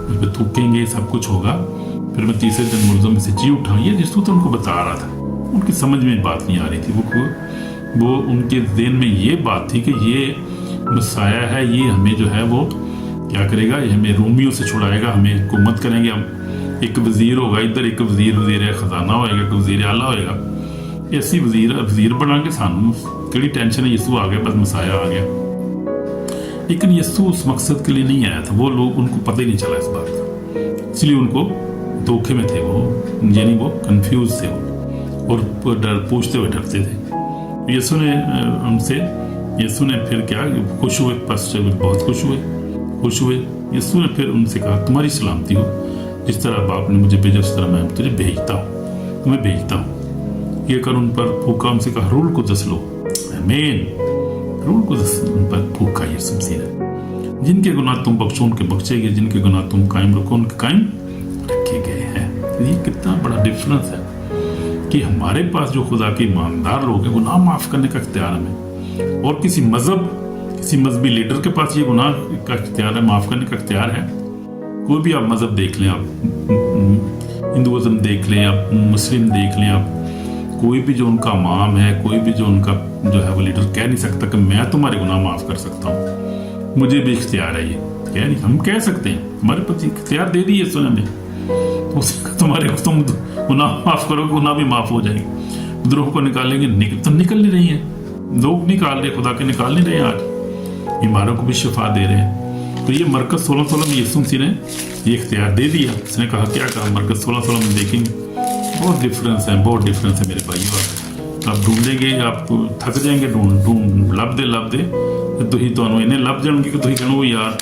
मुझ पर थूकेंगे, सब कुछ होगा, फिर मैं तीसरे दिन मुर्दों में से जी उठा। ये यीशु तो उनको बता रहा था, उनकी समझ में बात नहीं आ रही थी। वो उनके ज़हन में ये बात थी कि ये मसाया है, ये हमें जो है वो क्या करेगा, ये हमें रोमियों से छुड़ाएगा, हमें हुकूमत करेंगे। हम एक वजीर होगा, इधर एक वजीर खजाना होएगा, एक वजीर आला होएगा, ऐसी वजीर बना के सानू कड़ी टेंशन है, यीशु आ गया, बस मसाया आ गया। लेकिन यीशु उस मकसद के लिए नहीं आया था, वो लोग, उनको पता ही नहीं चला इस बात का, इसलिए उनको धोखे में थे वो, यानी वो कंफ्यूज थे वो, और डर पूछते हुए डरते थे। यीशु ने उनसे, यीशु ने फिर क्या, खुश हुए, बहुत खुश हुए। यीशु ने फिर उनसे कहा तुम्हारी सलामती हो, जिस तरह बाप ने मुझे भेजा उस तरह मैं तुझे भेजता हूँ, तुम्हें भेजता हूँ। ये कर उन पर फूका, उनसे कहा रूल को दस लो। आमीन। रूल को दस उन पर फूका यीशु मसीह ने। जिनके गुनाह तुम बख्शो उनके बख्शे गए, जिनके गुनाह तुम कायम रखो उनके कायम रखे गए हैं। ये कितना बड़ा डिफरेंस है। कि हमारे पास जो खुदा के ईमानदार लोग हैं, गुनाह माफ़ करने का इख्तियार हमें, और किसी मजहबी लीडर के पास ये गुनाह का इख्तियार है, माफ़ करने का इख्तियार है। कोई भी आप मज़हब देख लें, आप हिंदुज़म देख लें, आप मुस्लिम देख लें, आप कोई भी जो उनका इमाम है, कोई भी जो उनका जो है वो लीडर कह नहीं सकता कि मैं तुम्हारे गुनाह माफ़ कर सकता हूँ, मुझे भी इख्तियार है। ये कह नहीं, हम कह सकते हैं, हमारे पास इख्तियार दे दिए सुने में, तो तुम्हारे तुम गुनाह माफ़ करोगे, गुनाह भी माफ़ हो जाएंगे। विद्रोह को निकालेंगे, तो निकल नहीं रही है, लोग निकाल रहे, खुदा के निकाल नहीं रहे, आज बीमारों को भी शिफा दे रहे हैं। तो ये मरकज़ 16:16 में यीशु मसीह ने ये इख्तियार दे दिया। उसने कहा, क्या कहा मरकज़ 16:16 में, देखेंगे बहुत डिफरेंस है, बहुत डिफरेंस है मेरे भाइयों। आप ढूंढेंगे, आप थक जाएंगे, ढूंढ लभदे तुही ਤੁਹਾਨੂੰ ਇਹਨੇ ਲੱਭ ਜਾਣਗੇ ਕਿ ਤੁਸੀਂ ਕਹੋ ਯਾਰ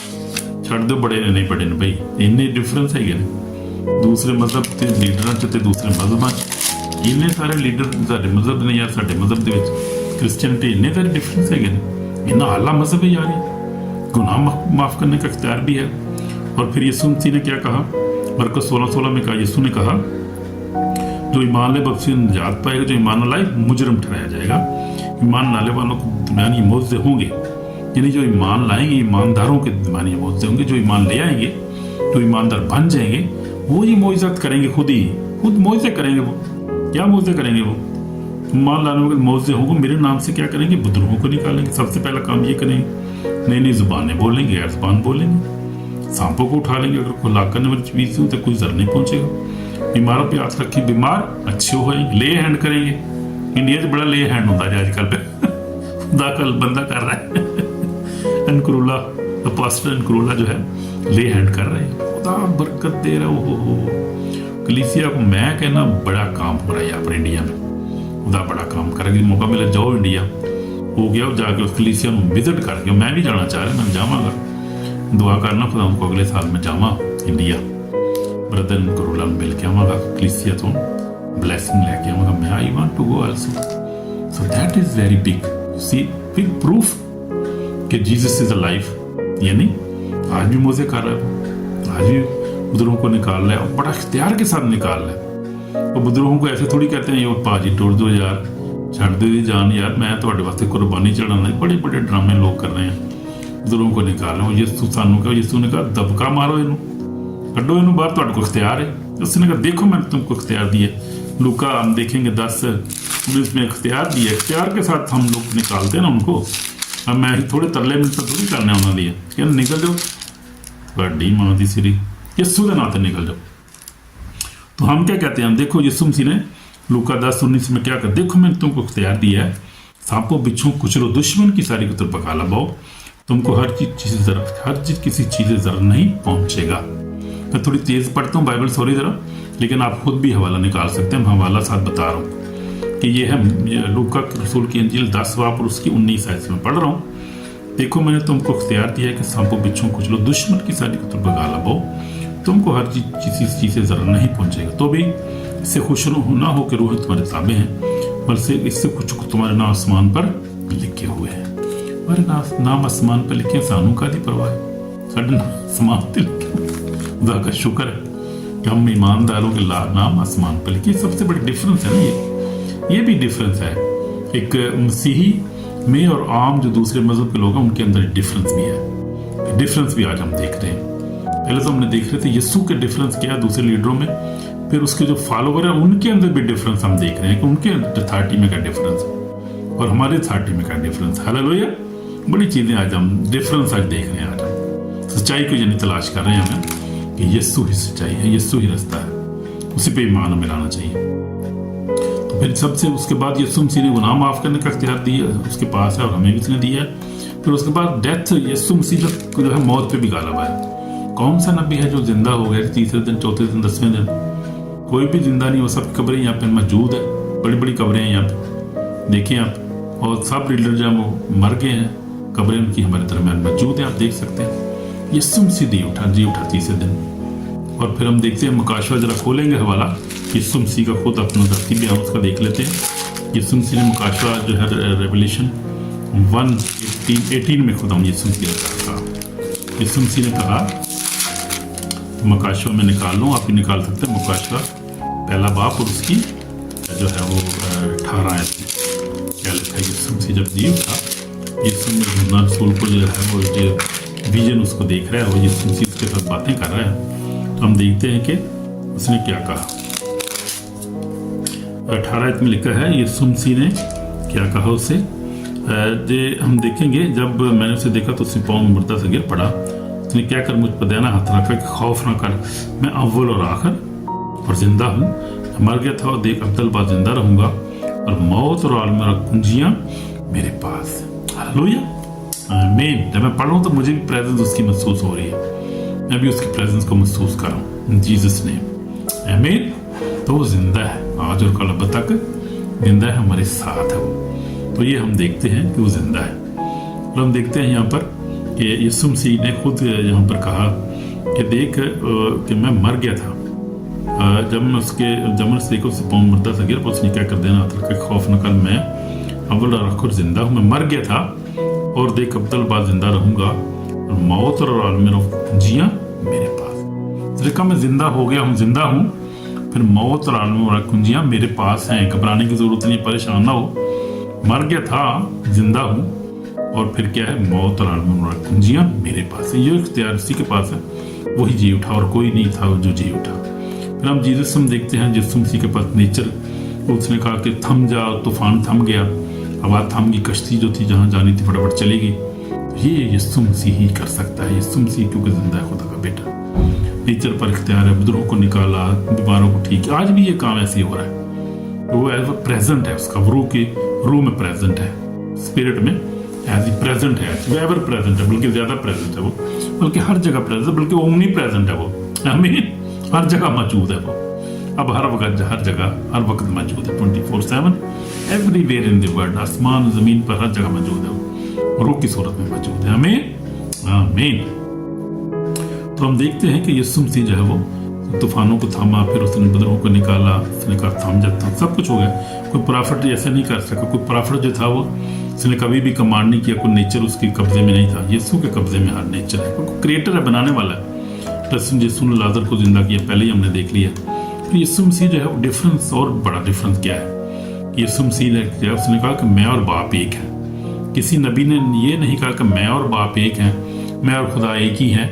ਛੱਡ ਦਿਓ, ਬੜੇ ਨੇ ਨਹੀਂ ਪੜੇ ਨੇ ਬਈ, ਇੰਨੇ ਡਿਫਰੈਂਸ ਹੈਗੇ ਨੇ ਦੂਸਰੇ ਮਜ਼ਹਬ ਤੇ ਲੀਡਰਾਂ 'ਚ ਤੇ ਦੂਸਰੇ ਮਜ਼ਹਬਾਂ 'ਚ। ਇੰਨੇ ਸਾਰੇ ਲੀਡਰ ਸਾਡੇ ਮਜ਼ਹਬ ਨੇ ਯਾਰ, ਸਾਡੇ ਮਜ਼ਹਬ ਦੇ ਵਿੱਚ क्रिश्चियनिटी ਇੰਨੇ ਸਾਰੇ डिफरेंस है, इतना आला मजहब है यार, गुनाह माफ़ करने का इख्तियार भी है। और फिर यीशु मसीह ने क्या कहा, मरकज़ 16:16 में कहा, यीशु ने कहा जो ईमान ले बख्शी निजात पाएगा, जो ईमान न लाए मुजरिम ठहराया जाएगा। ईमान नाले वालों को दरमियान ये मौज़े होंगे, यानी जो ईमान लाएंगे ईमानदारों के दरमियान ये मौज़े होंगे। जो ईमान ले आएंगे, जो ईमानदार बन जाएंगे, वो ये मोइज़त करेंगे, खुद मोइज़े करेंगे। वो क्या मोइज़े करेंगे, वो ईमान लाने वाले मौज़े होंगे, मेरे नाम से क्या करेंगे, बुजुर्गों को निकालेंगे। सबसे पहला काम ये करेंगे, नई नई ज़ुबानें बोलेंगे, गैर ज़ुबान बोलेंगे, सांपों को उठा लेंगे, अगर कोई लाक करने वाली चीज़ हो तो कोई जर नहीं पहुँचेगा। बीमारों पे हाथ रखी, बीमार अच्छे हो जाएंगे, ले हैंड करेंगे। इंडिया से बड़ा ले हैंड होता है आजकल पे, खुदा कल बंदा कर रहा है, अनकरुल्ला पास्टर अनकरुल्ला जो है ले हैंड कर रहे हैं, खुदा बरकत दे रहा हो। कलीसिया को मैं कहना बड़ा काम हो रहा है यहाँ पर इंडिया में, खुदा बड़ा काम करेगी। मौका मिले जाओ इंडिया, हो गया जाके उस कलीसिया में विजिट करके, मैं भी जाना चाह रहा, मैं जावांगा, दुआ करना खुदा उनको अगले साल में जावा इंडिया, ब्रदर करोला मिल के आवागा, कलीसिया तो ब्लेसिंग लेके आवागा मैं। I want to go also, so that is very big, you see big proof कि जीसस इज अलाइव। यानी आज भी मुझे कर रहा है, आज भी बुजुर्गों को निकाल रहा है, और बड़ा इख्तियार के साथ निकाल रहा है। तो बुजुर्गों को ऐसे थोड़ी कहते हैं, ये भाजी तोड़ दो यार, छड़ दो दी जान यार, मैं थोड़े वास्ते कुर्बानी चढ़ाना। बड़े बड़े ड्रामे लोग कर रहे हैं, बुजुर्गों को निकाल रहे हो। यीशु सानू कहा, यीशु ने कहा दबका मारो इनू, कड्डो इनू बाहर, तुहाडे को इख्तियार है। उसने कहा देखो मैंने तुमको इख्तियार दिए। लूका हम देखेंगे 10 में इख्तियार दिया, इख्तियार के साथ हम लोग निकालते हैं ना उनको। अब मैं थोड़े तरले मिनट थोड़ी करने उन्होंने दिए, कहना निकल जाओ, बड़ी मां दी सिरी, यीशु के नाम से निकल जाओ। तो हम क्या कहते हैं, देखो यीशु मसीह ने लूका 10:19 में क्या कर, देखो मैंने तुमको इख्तियार दिया है, सांपों बिच्छू कुचलो, दुश्मन की सारी कुतर पका लगाओ, तुमको हर चीज किसी चीज़ से जरूरत नहीं पहुंचेगा। मैं थोड़ी तेज पढ़ता हूँ बाइबल, सॉरी जरा, लेकिन आप खुद भी हवाला निकाल सकते हैं, मैं हवाला साथ बता रहा हूँ कि ये है लूका रसूल की इंजील 10 बाब और उसकी 19 आयत में पढ़ रहा हूँ। देखो मैंने तुमको इख्तियार दिया है कि सांपों बिच्छू कुचलो, दुश्मन की सारी कुतर पका लगाओ, तुमको हर किसी चीज़ से जरूरत नहीं पहुंचेगा। तो भी इससे खुश ना हो कि रूह तुम्हारे ताबे हैं, बल्कि इससे कुछ तुम्हारे नाम आसमान पर लिखे हुए हैं। हमारे नाम आसमान पर लिखे, सानू का दी परवाह है, साढ़े नाम आसमान पर लिखे। खुदा का शुक्र है कि हम ईमानदारों के नाम आसमान पर लिखे। सबसे बड़ी डिफरेंस है ना, ये भी डिफरेंस है। एक मसीही में और आम जो दूसरे मजहब के लोग हैं उनके अंदर डिफरेंस भी है। डिफरेंस भी आज हम देख रहे हैं। पहले तो हमने देख रहे थे यीशु के डिफरेंस क्या है दूसरे लीडरों में, फिर उसके जो फॉलोवर हैं उनके अंदर भी डिफरेंस हम देख रहे हैं कि उनके अथॉरिटी में क्या डिफरेंस है और हमारे अथॉरिटी में क्या डिफरेंस। हालेलुया, बड़ी चीज़ें आज हम डिफरेंस आज देख रहे हैं। आज हम सच्चाई को यानी तलाश कर रहे हैं हमें कि यीशु ही सच्चाई है, यीशु ही रास्ता है, उसी पे ईमान हमें लाना चाहिए। तो फिर सबसे उसके बाद यीशु मसीह ने गुनाह माफ़ करने का इख्तियार दिया, उसके पास है और हमें भी उसने दिया है। फिर उसके बाद डेथ, यीशु मसीह जो है मौत पे भी गालिब है। कौन सा नबी है जो जिंदा हो गया तीसरे दिन, चौथे दिन, 10वें दिन? कोई भी जिंदा नहीं, वो सब कब्रें यहाँ पे मौजूद है, बड़ी बड़ी कब्रें हैं यहाँ पे, देखिए आप। और सब लीडर जो वो मर गए हैं, कब्रें उनकी हमारे दरमियान मौजूद है, आप देख सकते हैं। यीशु मसीह जी उठा तीसरे दिन। और फिर हम देखते हैं मुकाशवा, जरा खोलेंगे हवाला, यीशु मसीह का खुद अपना तरतीब है उसका देख लेते हैं। यीशु मसीह ने मुकाशवा जो है रेवलेशन 1:18 में खुद हम यीशु मसीह ने कहा, यीशु मसीह ने कहा, मुकाशवा में निकाल लूँ, आप ही निकाल सकते हैं। मुकाशवा 1 बाब और उसकी जो है वो 18 आयत में क्या लिखा है, यीशु मसीह जब जीव था, यीशु यूहन्ना रसूल को जो है वो जो विजन उसको देख रहा है, वो यीशु मसीह के साथ बातें कर रहा है। तो हम देखते हैं कि उसने क्या कहा। 18 आयत में लिखा है यीशु मसीह ने क्या कहा उससे। हम देखेंगे, जब मैंने उसे देखा तो उसने पाँव में मुर्दा से गिर पड़ा। उसने क्या कर मुझ पर दैना हाथ रखा कि खौफ ना कर, मैं अव्वल और आखिर और जिंदा हूँ। मर गया था और देख अब्दल बाद जिंदा रहूंगा, और मौत और आलम और कुंजियां मेरे पास। हालेलुया, आमीन। जब मैं पढ़ रहा हूँ तो मुझे भी प्रेजेंस उसकी महसूस हो रही है, मैं भी उसकी प्रेजेंस को महसूस कर रहा हूँ, जीसस ने, आमीन। तो वो जिंदा है, आज और कल अब तक जिंदा है, हमारे साथ है वो। तो ये हम देखते हैं कि वो जिंदा है। और हम देखते हैं यहाँ पर कि यीशु मसीह ने खुद यहाँ पर कहा कि देख कि मैं मर गया था। जब मैं उससे देखा उससे पाँव मुर्दा से गिर, उसने क्या कर देना हाथ रखा, खौफ न कर, मैं अव्वल और आखिर जिंदा हूँ। मैं मर गया था और देख अब्दल बाद जिंदा रहूंगा, और मौत और आलम और कुंजियां मेरे पास। देखा मैं जिंदा हो गया हूँ, जिंदा हूँ, फिर मौत और आलम और कुंजियां मेरे पास हैं। घबराने की जरूरत नहीं, परेशान ना हो। मर गया था, जिंदा हूँ, और फिर क्या है, मौत और आलम और कुंजियां मेरे पास है। ये इख्तियार उसी के पास है, वही जी उठा और कोई नहीं था जो जी उठा। फिर हम जीसस हम देखते हैं, यीशु मसीह के पास नेचर, उसने कहा कि थम जा, तूफान थम गया, आवाज थम गई, कश्ती जो थी जहां जानी थी फटाफट चली गई। ये यीशु मसीह ही कर सकता है। यीशु मसीह क्योंकि जिंदा है, खुदा का बेटा, नेचर पर इख्तियार है, बुजुर्गों को निकाला, बीमारों को ठीक। आज भी ये काम ऐसे ही हो रहा है। वो एज प्रेजेंट है, उसका रूह में प्रेजेंट है, स्पिरिट में एज ए प्रेजेंट है, एवर प्रेजेंट है, बल्कि ज्यादा प्रेजेंट है वो, बल्कि हर जगह प्रेजेंट, बल्कि ओमनी प्रेजेंट है वो, आमीन। हर जगह मौजूद है वो, अब हर वक्त, हर जगह, हर वक्त मौजूद है, 24/7 एवरीवेयर इन द वर्ल्ड। आसमान जमीन पर हर जगह मौजूद है वो, रूह की सूरत में मौजूद है, आमीन, आमीन। तो हम देखते हैं कि यीशु मसीह जो है वो तूफानों को थामा, फिर उसने बुजुर्गों को निकाला, उसने कहा थम जाता, सब कुछ हो गया। कोई प्रॉफिट ऐसा नहीं कर सका। कोई प्रॉफिट जो था वो, उसने कभी भी कमांड नहीं किया, कोई नेचर उसके कब्जे में नहीं था। यीशु के कब्जे में हर नेचर है, कोई क्रिएटर है, बनाने वाला है। प्लस यीशु ने लाजर को जिंदा किया, पहले ही हमने देख लिया। तो यीशु मसीह जो है वो डिफरेंस, और बड़ा डिफरेंस क्या है, यीशु मसीह ने उसने कहा कि मैं और बाप एक है। किसी नबी ने ये नहीं कहा कि मैं और बाप एक हैं, मैं और खुदा एक ही हैं।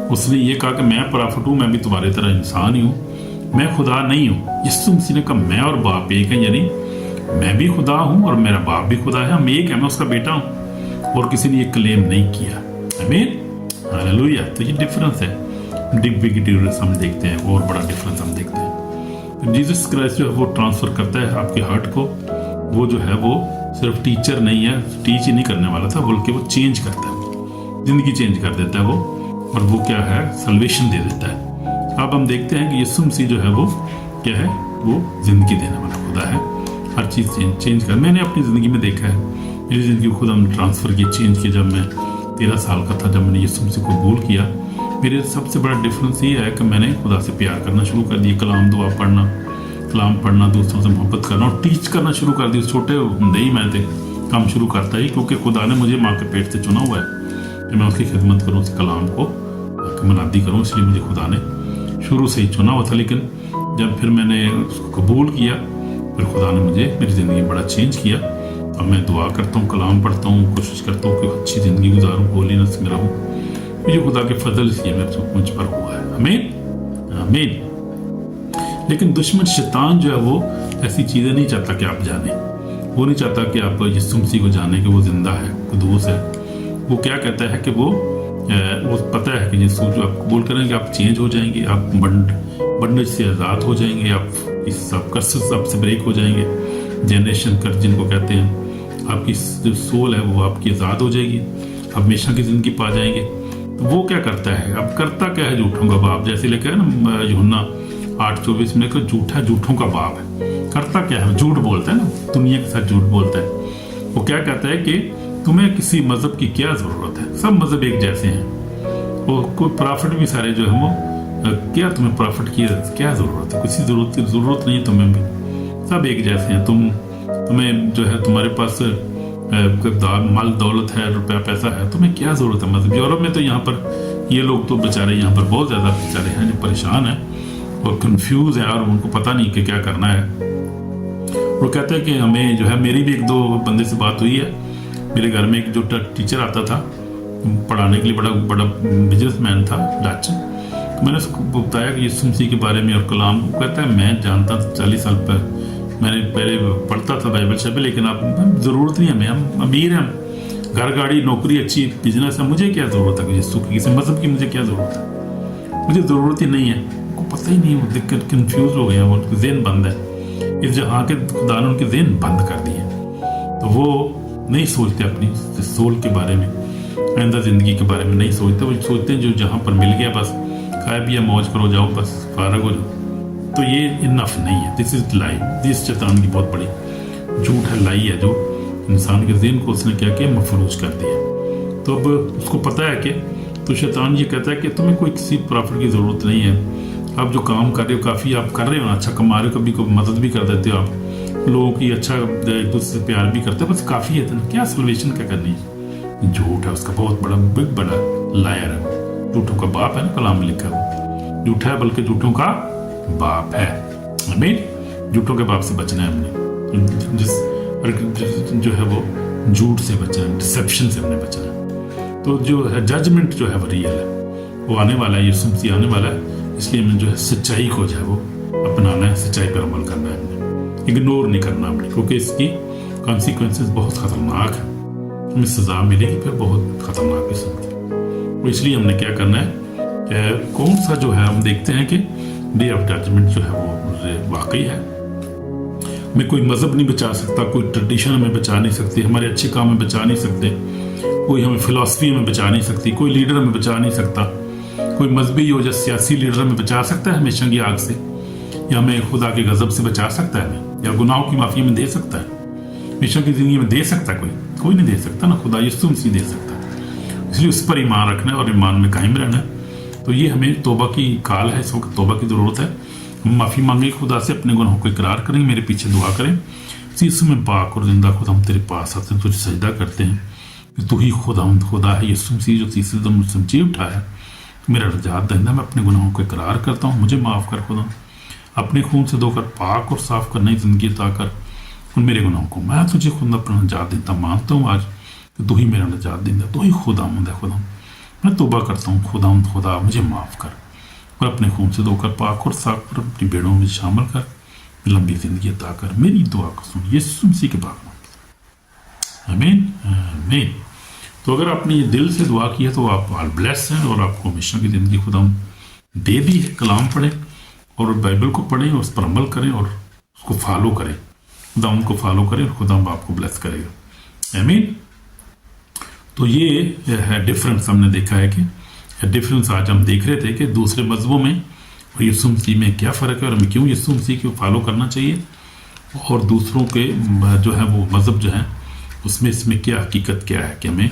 उसने ये कहा कि मैं प्रॉफिट हूँ, मैं भी तुम्हारी तरह इंसान ही हूँ, मैं खुदा नहीं हूँ। यीशु मसीह ने कहा मैं और बाप एक हैं, यानी मैं भी खुदा हूँ और मेरा बाप भी खुदा है, हम एक है, मैं उसका बेटा हूँ। और किसी ने ये क्लेम नहीं किया, आमीन, हालेलुया। तो ये डिफरेंस है, बिग डिफरेंस हम देखते हैं, और बड़ा डिफरेंस हम देखते हैं। जीसस क्राइस्ट जो है वो ट्रांसफर करता है आपके हार्ट को। वो जो है वो सिर्फ टीचर नहीं है, टीच ही नहीं करने वाला था, बल्कि वो चेंज करता है, जिंदगी चेंज कर देता है वो, और वो क्या है, सल्वेशन दे देता है। अब हम देखते हैं कि यीशु मसीह जो है वो क्या है, वो जिंदगी देने वाला खुदा है। हर चीज़ चेंज कर, मैंने अपनी ज़िंदगी में देखा है, मेरी ज़िंदगी को खुद हमने ट्रांसफ़र की, चेंज किया। जब मैं 13 साल का था, जब मैंने यीशु मसीह को कबूल किया, मेरे सबसे बड़ा डिफरेंस ये है कि मैंने खुदा से प्यार करना शुरू कर दिया। कलाम पढ़ना, दूसरों से मोहब्बत करना और टीच करना शुरू कर दिया। छोटे नहीं मैं थे, काम शुरू करता ही, क्योंकि खुदा ने मुझे माँ के पेट से चुना हुआ है कि मैं उसकी खिदमत करूँ, उस कलाम को मनादी करूँ, इसलिए मुझे खुदा ने शुरू से ही चुना हुआ था। लेकिन जब फिर मैंने उसको कबूल किया, फिर खुदा ने मुझे, मेरी ज़िंदगी में बड़ा चेंज किया। अब मैं दुआ करता हूँ, कलाम पढ़ता हूँ, कोशिश करता हूँ कि अच्छी ज़िंदगी गुजारूँ, होलीनेस में रहूँ। मुझे खुदा के फजल से मुझ पर हुआ है, आमीन, आमीन। लेकिन दुश्मन शैतान जो है वो ऐसी चीज़ें नहीं चाहता कि आप जाने, वो नहीं चाहता कि आप यीशु मसीह को जाने कि वो जिंदा है, कुदूस है। वो क्या कहता है कि वो पता है कि यीशु जो आप कबूल करेंगे, आप चेंज हो जाएंगे, आप बंधन से आज़ाद हो जाएंगे, आप इस सब कर्ज से ब्रेक हो जाएंगे। जनरेशन कर्ज जिनको कहते हैं, आपकी जो सोल है वो आपकी आज़ाद हो जाएगी, आप हमेशा की ज़िंदगी पा जाएंगे। तो वो क्या करता है, अब करता क्या है, झूठों का बाप, जैसे लिखा है ना यूहन्ना 8:24 में, झूठा झूठों का बाप है। करता क्या है, झूठ बोलता है ना, दुनिया के साथ झूठ बोलता है। वो क्या कहता है कि तुम्हें किसी मजहब की क्या ज़रूरत है, सब मजहब एक जैसे हैं। वो कोई प्रॉफिट भी सारे जो है वो, क्या तुम्हें प्रॉफिट की क्या ज़रूरत है, किसी ज़रूरत नहीं है तुम्हें भी, सब एक जैसे हैं। तुम्हें जो है तुम्हारे पास माल दौलत है, रुपया पैसा है, तुम्हें क्या ज़रूरत है मजहब। यूरोप में तो यहाँ पर ये लोग तो बेचारे यहाँ पर बहुत ज़्यादा बेचारे हैं जो परेशान हैं और कंफ्यूज है, और उनको पता नहीं कि क्या करना है। वो कहता है कि हमें जो है, मेरी भी एक दो बंदे से बात हुई है, मेरे घर में एक जो टीचर आता था पढ़ाने के लिए, बड़ा बड़ा बिजनेसमैन था डच। तो मैंने उसको बताया कि यीशु मसीह के बारे में और कलाम। वो कहता है मैं जानता था 40 साल मैंने पहले पढ़ता था बाइबल से, लेकिन अब ज़रूरत नहीं हमें, हम अमीर हैं, घर गाड़ी नौकरी अच्छी बिजनेस है, मुझे क्या ज़रूरत है यीशु की, किसी मज़हब की मुझे क्या ज़रूरत है, मुझे ज़रूरत ही नहीं है। उनको पता ही नहीं, वो दिक्कत कन्फ्यूज़ हो गए हैं, वो उनके ज़हन बंद है, इस जहाँ के खुदा ने उनके ज़हन बंद कर दिए, तो वो नहीं सोचते अपनी सोल के बारे में, आइंदा ज़िंदगी के बारे में नहीं सोचते। वो सोचते हैं जो जहाँ पर मिल गया बस खाया पिया मौज करो जाओ बस फारग हो जाओ। तो ये इनफ नहीं है, दिस इज लाई, दिस शैतान की बहुत बड़ी झूठ है, लाई है, जो इंसान के ज़हन को उसने क्या किया, मफलूज कर दिया। तो अब उसको पता है कि, तो शैतान ये कहता है कि तुम्हें कोई किसी प्रॉफिट की ज़रूरत नहीं है, आप जो काम कर रहे हो काफ़ी आप कर रहे हो ना, अच्छा कमा रहे हो, कभी कभी मदद भी कर देते हो आप लोगों की, अच्छा एक दूसरे से प्यार भी करते हो, बस काफ़ी है, तो क्या सल्वेशन क्या करनी है। झूठ है उसका, बहुत बड़ा बिग बड़ा लायर है, झूठों का बाप है ना, कलाम में लिखा है, झूठा है बल्कि झूठों का बाप है। आमीन। झूठों के बाप से बचना है हमने, जिस जो है वो झूठ से बचना है, डिसेप्शन से हमने बचना है। तो जो है जजमेंट जो है वो रियल है, वो आने वाला है, यीशु मसीह आने वाला है, इसलिए हमें जो है सच्चाई को जो है वो अपनाना है, सच्चाई पर अमल करना है, हमने इग्नोर नहीं करना हमने, क्योंकि इसकी कॉन्सिक्वेंसेस बहुत खतरनाक है, हमें सजा मिलेगी फिर बहुत खतरनाक किस्म की। तो इसलिए हमने क्या करना है, कौन सा जो है हम देखते हैं कि डे ऑफ जजमेंट जो है वो वाकई है, हमें कोई मज़हब नहीं बचा सकता, कोई ट्रेडिशन हमें बचा नहीं सकती, हमारे अच्छे काम में बचा नहीं सकते, कोई हमें फिलॉसफी में बचा नहीं सकती, कोई लीडर हमें बचा नहीं सकता, कोई मजहबी हो या सियासी लीडर हमें बचा सकता है हमेशा की आग से, या हमें खुदा के गजब से बचा सकता है हमें, या गुनाहों की माफ़ी में दे सकता है, हमेशा की ज़िंदगी में दे सकता है कोई नहीं दे सकता ना, खुदा यीशु मसीह दे सकता है। इसलिए उस पर ईमान रखना है और ईमान में कायम रहना है। तो ये हमें तौबा की काल है, इस वक्त तौबा की ज़रूरत है, हम माफ़ी मांगे खुदा से, अपने गुनाहों को इकरार करें, मेरे पीछे दुआ करें, यीशु में पाक और जिंदा खुदा हम तेरे पास आते हैं, तुझे सजदा करते हैं कि तू ही खुदा है, यीशु मसीह जो तीसरे दिन मुझसे जी उठा है, मेरा रजात दहिंदा, मैं अपने गुनाहों को इकरार करता हूँ, मुझे माफ़ कर खुदा, अपने खून से धोकर पाक और साफ कर नई जिंदगी अता कर, और मेरे गुनाहों को मैं तुझे खुदा अपना नजात देता मानता हूँ आज कि तू ही मेरा नजात देंदा, तू ही खुदावंद है खुदा, मैं तौबा करता हूँ खुदा मुझे माफ़ कर, और अपने खून से धोकर पाक और साफ कर, अपनी बेड़ों में शामिल कर, लंबी जिंदगी अता कर, मेरी दुआ को सुन यीशु मसीह के पाक में, आमीन आमीन। तो अगर आपने ये दिल से दुआ की है तो आप ऑल ब्लेस हैं, और आपको हमेशा की ज़िंदगी खुदा दे दी है। कलाम पढ़ें और बाइबल को पढ़ें और उस पर अमल करें और उसको फॉलो करें, खुदा उनको फॉलो करें और खुदा आपको ब्लेस करेगा, आमीन। तो ये है डिफरेंस, हमने देखा है कि डिफरेंस आज हम देख रहे थे कि दूसरे मजहबों में और यीशु मसीह में क्या फ़र्क है, और हमें क्यों यीशु मसीह को फॉलो करना चाहिए, और दूसरों के जो है वो मज़हब जो है उसमें इसमें क्या हकीकत क्या है कि हमें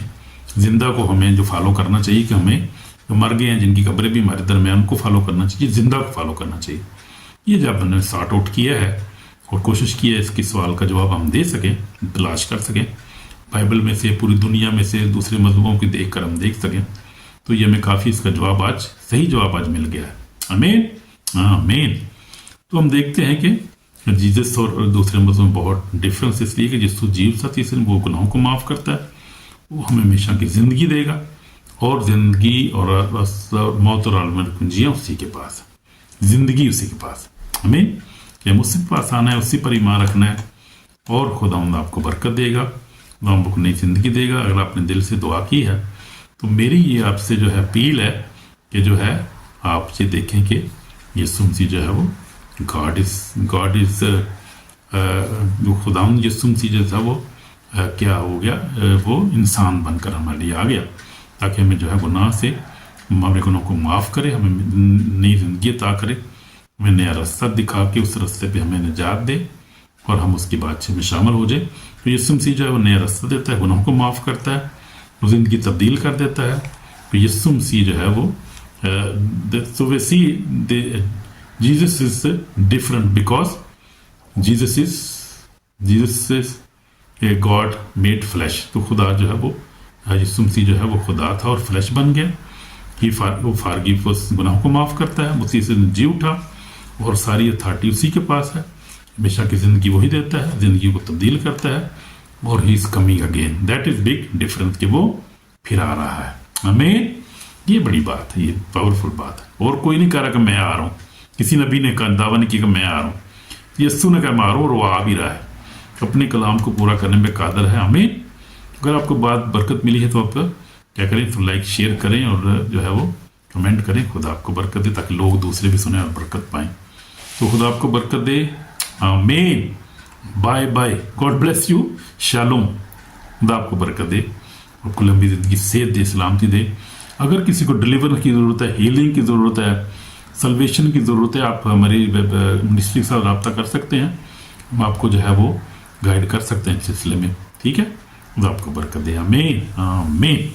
ज़िंदा को हमें जो फॉलो करना चाहिए, कि हमें जो मर गए हैं जिनकी कब्रें भी हमारे दरमियान उनको फॉलो करना चाहिए, ज़िंदा को फॉलो करना चाहिए। ये जब हमने सॉर्ट आउट किया है और कोशिश की है इसके सवाल का जवाब हम दे सकें, तलाश कर सकें बाइबल में से, पूरी दुनिया में से, दूसरे मजहबों की देख कर हम देख सकें, तो ये हमें काफ़ी इसका जवाब आज, सही जवाब आज मिल गया है, आमीन आमीन। तो हम देखते हैं कि जीसस और दूसरे मजहबों में बहुत डिफरेंस इसलिए कि यीशु जीव सा तीसरे वो गुनाहों को माफ़ करता है, वो हमें हमेशा की ज़िंदगी देगा, और ज़िंदगी और मौत और आलम कुंजियाँ उसी के पास है, ज़िंदगी उसी के पास, आमीन। हम उसी के पास आना है, उसी पर ईमान रखना है, और खुदा आपको बरकत देगा, खुदा आपको नई ज़िंदगी देगा। अगर आपने दिल से दुआ की है तो मेरी ये आपसे जो है अपील है कि जो है आप ये देखें कि यीशु मसीह जो है वो गॉड इज जो खुदा यीशु मसीह जो था वो क्या हो गया, वो इंसान बनकर हमारे लिए आ गया, ताकि हमें जो है गुनाह से हमारे गुनाहों को माफ़ करे, हमें नई ज़िंदगी अता करे, हमें नया रास्ता दिखा के उस रास्ते पे हमें निजात दे, और हम उसकी बातचीत में शामिल हो जाए। तो यीशु मसीह जो है वो नया रास्ता देता है, गुनाहों को माफ़ करता है, ज़िंदगी तब्दील कर देता है। तो यीशु मसीह जो है वो so we see Jesus is different because Jesus is a God made flesh। तो खुदा जो है वो यीशु मसीह जो है वो खुदा था और फ्लैश बन गया, वो फारगिव गुनाहों को माफ़ करता है, उसी से जी उठा और सारी अथॉरिटी उसी के पास है। हमेशा की ज़िंदगी वही देता है, ज़िंदगी को तब्दील करता है, और he is coming again. That is big difference कि वो फिर आ रहा है। हमें ये बड़ी बात है, ये पावरफुल बात है। और कोई नहीं कह रहा कि मैं आ रहा हूँ, किसी नबी ने दावा नहीं किया कि मैं आ रहा हूँ। यस्सु ने कहा मारो, और वो आ भी रहा है, अपने कलाम को पूरा करने में कादर है। हमें अगर आपको बात बरकत मिली है तो आप क्या करें, तो लाइक शेयर करें, और जो है वो कमेंट करें। खुदा आपको बरकत दे, ताकि लोग दूसरे भी सुने और बरकत पाएं। तो खुदा आपको बरकत दे, आमीन। Bye bye, God bless you, शालोम। खुदा आपको बरकत दे, आपको लंबी ज़िंदगी, सेहत दे, सलामती दे। अगर किसी को डिलीवर की ज़रूरत है, हीलिंग की ज़रूरत है, सल्वेशन की ज़रूरत है, आप हमारी मिनिस्ट्री के साथ रब्ता कर सकते हैं। हम आपको जो है वो गाइड कर सकते हैं इस सिलसिले में, ठीक है। खुदा आपको बरकत दे, आमीन आमीन।